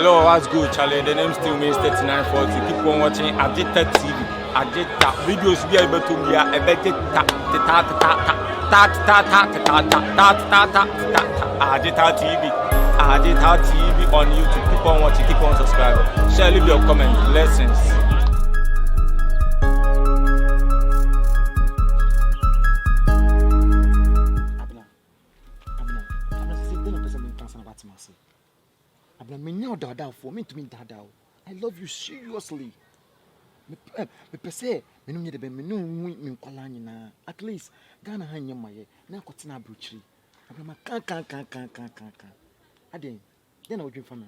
Hello, what's good, Charlie? The name still means 3940. Keep on watching Agita TV. Agita videos we are able to be a better Agita TV. Agita TV on YouTube. Keep on watching, keep on subscribing. Share, leave your comment. Blessings. I love you seriously. Me pese me no nye de be me no me nkwala nyina. At least Ghana ha nyema ye na akotena abrochiri. Abema kan. Aden, den na odwen fa me.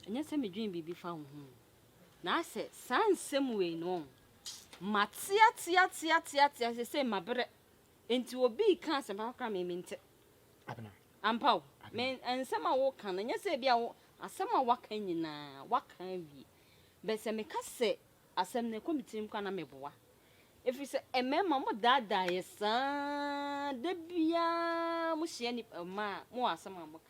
Enya se me dwen bibi fa ho. Na se sansem we no. Matia se mabere. Enti obi kan se ba kra me mente. Abena. Ampaw. Me ensema wo kan enya se bia wo asema waka nyina waka wi. Be se me kase asem ne komitirim kwa na meboa. Efi se emema mo dada yesa de bia mo hye ni ma mo asema mo.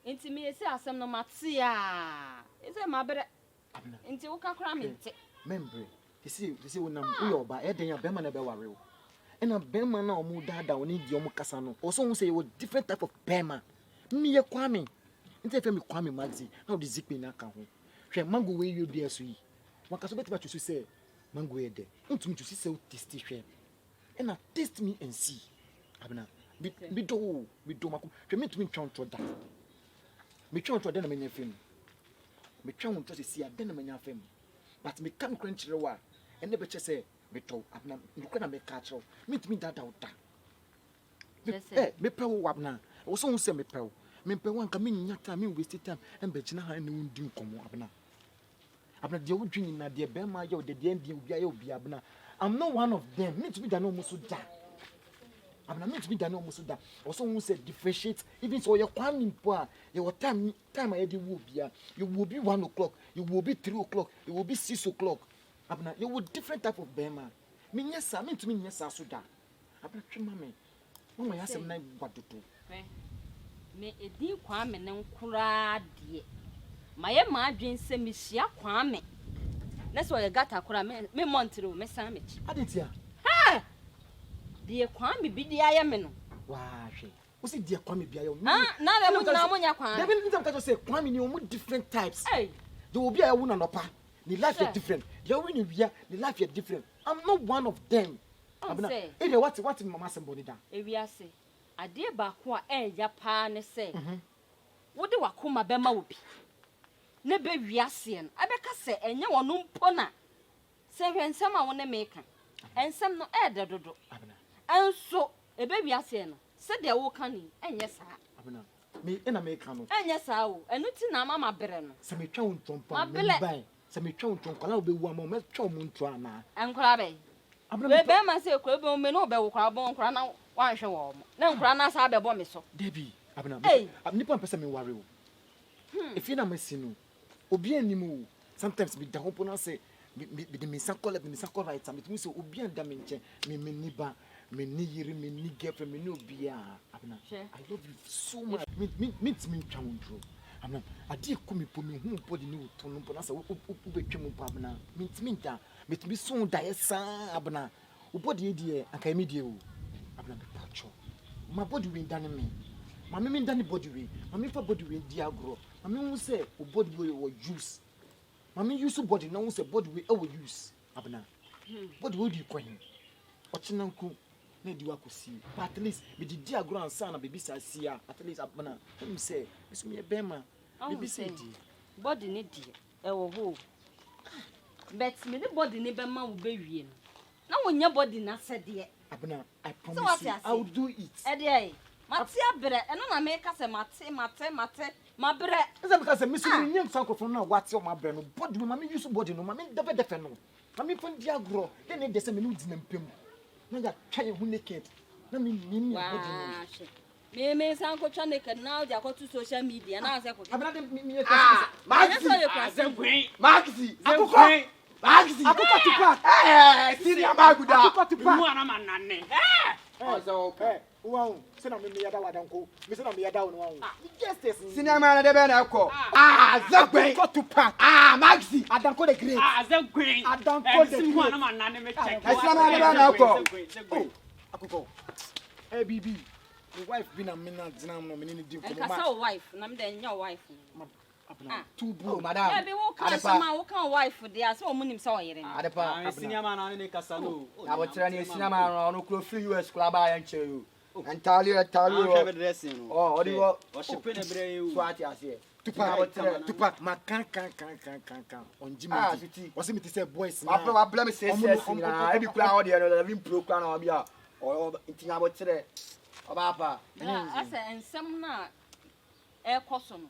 Enti me ese asem no matia. Ese mabere. Enti wo ka kra mente. Membre. Isi wonam uyo ba eden ya bema na be ware wo. Ena bema na omu dada oni di omu kasa no. Also won say you different type of bema. Me ye kwame. Enti efe me kwame Maxi. How the zikpe na ka ho. Hwe mango we you dey so yi. Wakaso beti ba chusu say mango e de. Ntumi chusu say taste hwe. Ena taste me and see. Abena bi do mako. Hwe me ntumi twon to da. Me twon to da na me nya fem. Me twon to see ada na me nya fem. But me kan kran kire wa. Ene be che say me to abena ndukwa na me ka kire. Me ntumi dada wo da. Me pe wo abena. Wo so say me pe wo. Me pe wan ka me nya time me waste time en be gina ha ne wundi nkomo abena de wodwini na de be ma ye o de ndi obi aye obi abena. I'm not one of them. Me to be da no muso da abena me to be da no muso da. Also who say differentiate even so your kwan nimpo a your time aye de wo bia you will be 1 o'clock, you will be 3 o'clock, you will be 6 o'clock abena you will different type of bema. Me nyesa me to me nyesa so da abena twema me mama yasem na gwadoto me edi kwame ne nkura de maye ma adwen se me hia kwame na so ye gata kura me montiro me san me chi adetia ha de kwame bi de aye me no wa hwe o se de kwame bi aye na le mu na munya kwame de be ntam ka to say kwame ni o mu different types they will be aye wuna nopa the life is different they will ni wia the life is different. I'm not one of them abena e de what mama sembo da e wi ase ade ba ko a eya pa ne se wo de wakoma be ma obi ne be wiase no abeka se enye wono mpo na se hwensem a wo ne meka ensem no de dodo enso ebe wiase no se de wo kan ni enye saa abena me ena meka no enye saa wo enu ti na mama bere no se me twa ntompa me bai se me twa ntompa la obewu ama me twa mu nto ana enkora be abena be ma se ko ebe me no be wo kwa bon nkora na wan hwe wo mo na nkora na sa be bo me so debi abena nipa pese me ware wo if you na masinu obi animu sometimes me da hopo na say me sakole right am it mean say obi anda me nche me niba me ni yiri me ni girlfriend me ni obi a abena I love you so much me twa wondro abena ade ko me po me hu body ni uto no po na say ubetwa mu pa abena me da me so da yesa abena ubody die aka me die o abena me pacho my body we done me mama me done body we mama for body we di agro mama who say o body we o use mama use body na who say body we o use abena body we di kwan o chinanku na di wakosi but at least me di agro ansa na baby sa sia at least abena me say me be bema baby say di body ne di e wo ho but me the body ne be ma wo be wie no na wonya body na sede abena I promise you I will do it Matia bere eno na me ka se mate mabere ese because me so me nyam sanko from na wate o mabere no body me mama use body no mama defe no mama fon di agro then dey say me no di na mpem na ya twa ye hu naked na me body no me sanko twa naked now dey go to social media na say ko abena de me ka Maxi Akok tupa senior maguda mu ana manane Okay. Wow, send me Adanko. Me send me Adwuma. Yes, yes. Senior man de be na ko. Zagbe. Got to pack. Maxi. Adanko the great. Zagbe. Adanko the great. One man na me check. Senior man de be na ko. Akok. Hey, BB. My wife been a minute now. No, me need to And cast wife, and I'm then your wife. Two bro, Madam. Yeah, be walk on some wife for the so money saw you. Adepa. Senior man na me kasa no. Na bo tira ni senior man no kro free US club a yan cheru. Entirely. I'm dressing. Oh, what do you want? What shipping a brave. Swati ase. Tupac, ma can. On Jimmy. Was it say boys? I blame say na e bi kura ho de no living pro kura na bia. O intinya bo tire. Obapa. I say and some na e koso no.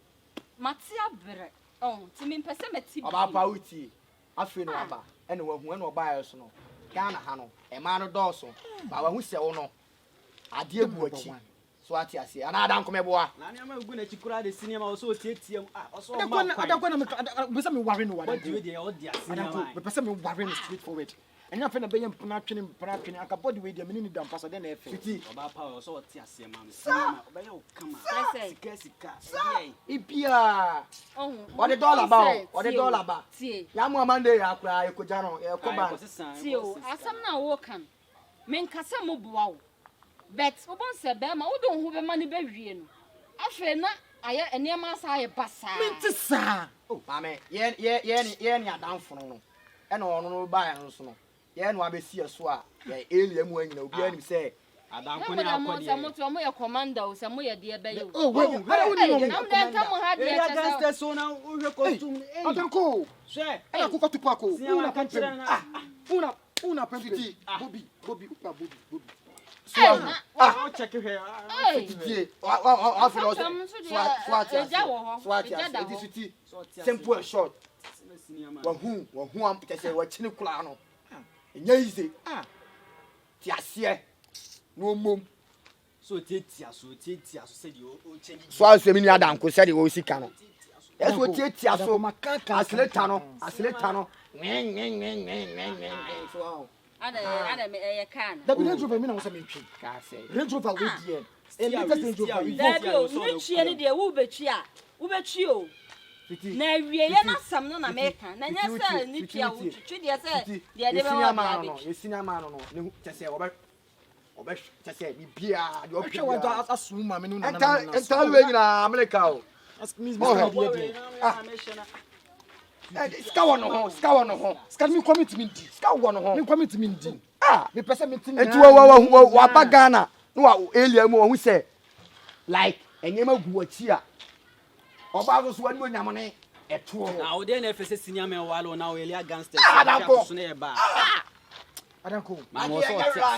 Matia bere. Oh, ti me pese meti. Obapa uti. Afi no aba. Ene wa hu ene oba yeso no. Ghana ha no. E ma no doso. Ba wa hu se wo no. Ade ebu achi. So ati ase. Ana Adanko meboa. Na ne ma gu na chikura de senior man so tietiem. So Adanko na me say me worry no what do you dey all dia senior man. Me pese me worry no straightforward. And you na be yam na twene aka body we dey me ni dam pass then e fe. Fiti. Oba power so tie ase man. Senior man oba ya o kama. Sika. Ipia. Oh. What the dollar about? What the dollar about? Tie. Ya mo amande ya kura e ko jano e ko ban. Tie o. Asam na wo kan. Men kasa mo boa wo. Bet obon se be ma wo don hu be ma ni be wie no. Afa na aye enema sa aye basa. Minti sa. Oh, mame, ye ni Adanfo no. E na ono no ba ya no so no. Ye no abesi so a, ye elia mu anyina obi anim se Adanko ni akodi. Se mo ye commander o se mo ye de be yo. Oh, wait, wait, Na dem ta mo ha de Area cha. gangster so na wo hwe costume. Adanko. Share. Akok to pack o. Una kanchira na. Una president. Bobby. I'll check it here. die. Wa fi no se. Swati. It is simple and short. Wa hu am pese wa chini kula no. Enya easy. Ti ase. No mom. So tetia so said you change. So asem ni Adanko said o sika no. Yes wo tetia so asleta no. So Ada me e kan. Da bi Range Rover me na wo se me twi. ka say. Range Rover we die. E latest Range Rover we Da bi o ni twie ni de wo betwi a. Wo betwi o. Na wie ye na sam no na me kan. Na nya se ni twi a wo twi de se de de be wa ba bi. Ye senior man no ne tese oba tese bi bia de o hwe wa asu ma me no na. Ental we nyina America o. Me dey. Ska wono ho. Ska me commit me di. Ska wono ho. Me commit me di. Me pese me tin. Enti wa ba Ghana no wa elia mu hu se like enyema gu achi a oba so wani onyam ne eto Na o dey na fese senior man walo na o area gangster Adanko. so na e ba. Adanko. Ma mo so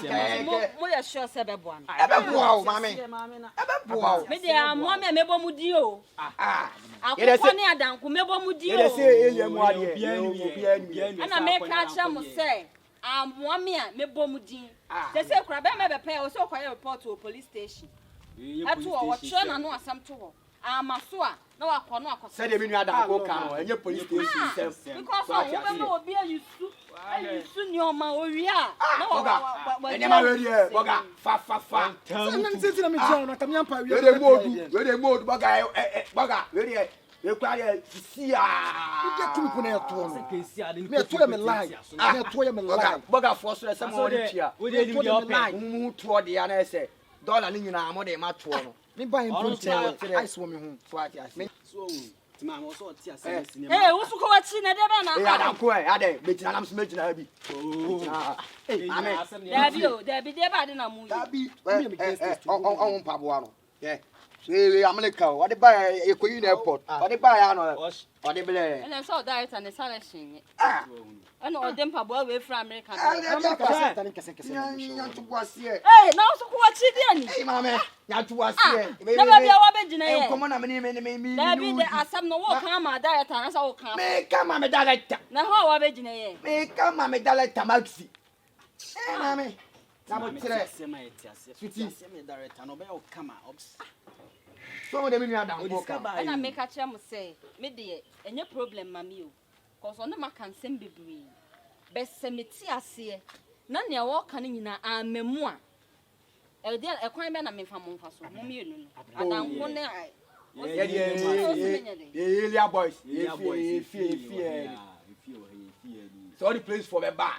tie Mo ye sure se be bo an. ebe bua o mame na. ebe bua o Me de amwa me mebo mu di o. Akoko ni Adanko mebo mu di o. ye se elia mu ade obi Ana me ka cha mo se amwa me a mebo mu di. Se kura be me be pe o so kwa report to police station. Eto o tro na no asam to ho. Amaso a na wakọ no akọ. se de mi nu Adanko ka no enye police station sem Because o we be obi ayusu ni o ma owi a. Na boga enyema we die boga fa Nti na me jia na kam yampa we de modu boga we de we kwa de si a Ide kumi ko na eto no. Ke si ade ni. Me to me lie. Me to me lie. boga for so se mo de tia We dey lim dey open. mu to de ya na se dollar ni nyina mo de ma to no Me buy him Ọ̀run put tí a- ice wo me ho. swati ase So ti ma mo so tie ase senior. Eh, wo su ko wa chi na de be na. Adanko ade betina nam so metina bi Amen. Dabi o, dabi de ba de na mu yi. Dabi on paboa no yeah we America what buy e ko yin airport what buy ya no what bele Ena so direct and selection ye. ah Ena o dem pa bo we from America. America say tani kese. nya to boase Eh, na wo su ko wa chi de ni. eh mama nya to boase Na ba bia wa be gina ye. komo na me Dabi de asam no wo kan ma direct and so wo kan. me kama me director Na ho wa be gina ye. me kama me director Maxi eh mama na mo tire Sweetie, me director no be o kama ops. so mo de me nu Adanko ka Ena make a chere mo say, me de enye problem mami o. Cause on ma kan sem bebre. Be se me ti ase. Na ne wo kan nyina amemu a. e kwan be na me fa mo mfa so mo mienu no adanko ne Elia boys. So all the place for the bar.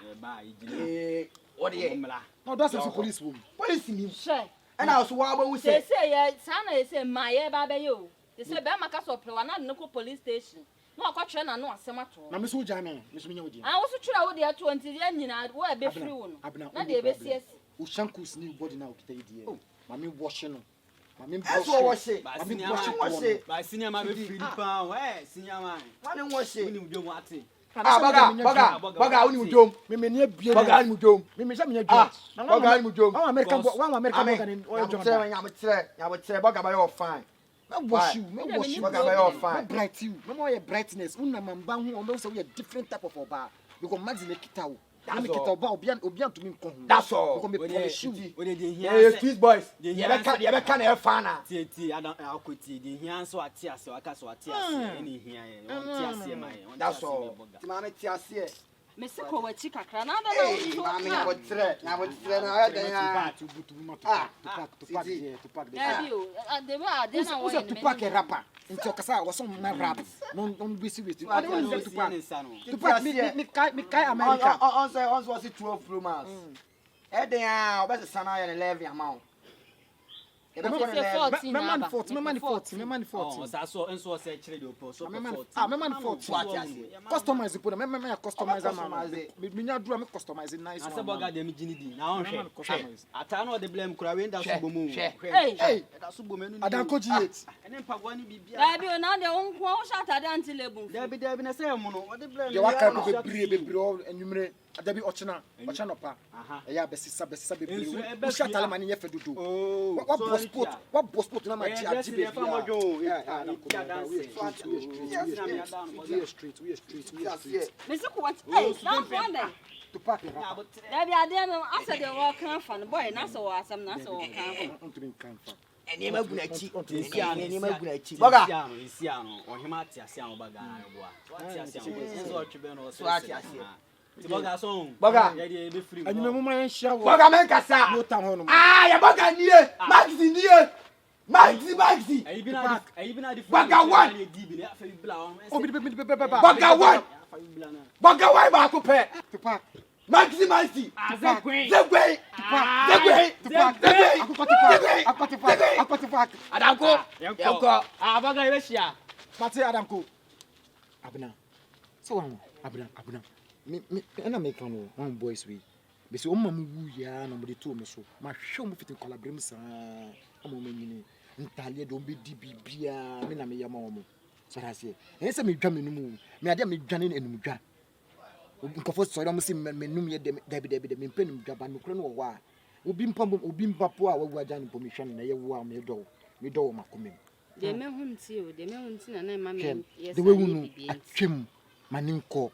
What the No, that's also police woman. Police me. Sure. And I was what we say. Say ya sana say my ba be yo. They say be maka so plewa na no police station. No akotwe na no asem ato. Na me so gya me so nya wodi. Ah wo so twira wo de ato anti ya nyina wo e be free wo no. Na de be cs. O shankus ni body na o kita idie. Mami wash no. Mami wash. Mami wash. Ba senior ma be free pa. Senior ma. Mami wash. Ni udom ate. Baga uni udom. Me ni abie. Baga uni udom. Me sha me nya dwa. Baga uni udom. One American American ni o John. Nya baga ba you fine. Me wash you. Baga ba you fine. Bright you. Me more brightness. Una mamba hu o be so we different type of oba. Because Maxi le kita o. That's all. Street boys. You ever can have fun. That's all. Mexico wa chika kra na da na wo tre na I dan to pack de na wo to pack a rapper into kasa was some rap non busy with to pack me kai America on was it 12 romance e dan obese sana ya 11 amount me man 40 so enso say kire de opo so me man 40 customize put me customize am me nya dura me customize nice one asa boga dem ginidi na on hwe ata na o de blame kura we nda so bomu hey da so bomu Adanko G8 ene mpagwa ni bibia da bi o na de won ko o sha tade anti lebu da bi na say mo no o de blame ya waka bebre o enumere adabi ochina pa ya besisa bebre o sha tale mani ye fedudu what boss sport na ma ji ajibe we street Mexico what hey don't wonder to pack da bi ade no asa de wo kan fa no boy na so asam na so kan fa eni maguna chi baga isi ano ohima atiase ano baga bo atiase ano enzo otwebe no so atiase ti baga so baga ya de be free anyi me ma hia wo baga men kasa no ta ho no ya baga nie Maxi ayi bi na di baga one di bi na fa bi bla on baga one ba ko pe to pack Maxi Zegwe Adanko yako baga ile shia Mate Adanko abna so wan abna me na make no one boys we be say o mamu wu ya na mo de to me so ma hwe mo fitin collaborate sa o mo manyini ntalie do be di bibia me na me yama o mo so ra se e se me dwa me numu me ade me dwane enum dwa nkofo so ra mo se me num ye de dabi me penum dwa ba no kro no wo a obi mpapo a wawu aja no po me hwe na ye wo a me do makomem de me hunti na na ma me yes de we hunu atwem maninko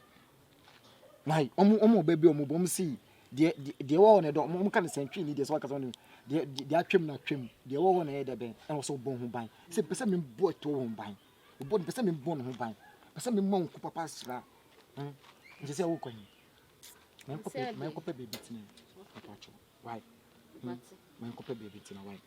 why omo baby omo bom si de wo na do omo kan sentwi ni de so ka so ni de atwem na twem de wo na ye de ben e wo so bon ho ban se pese me bo to ho ban bo pese me bon ho ban pese me mon ku papa sra nje se wo kwani man ko pe baby tini papa cho why man ko pe baby tini why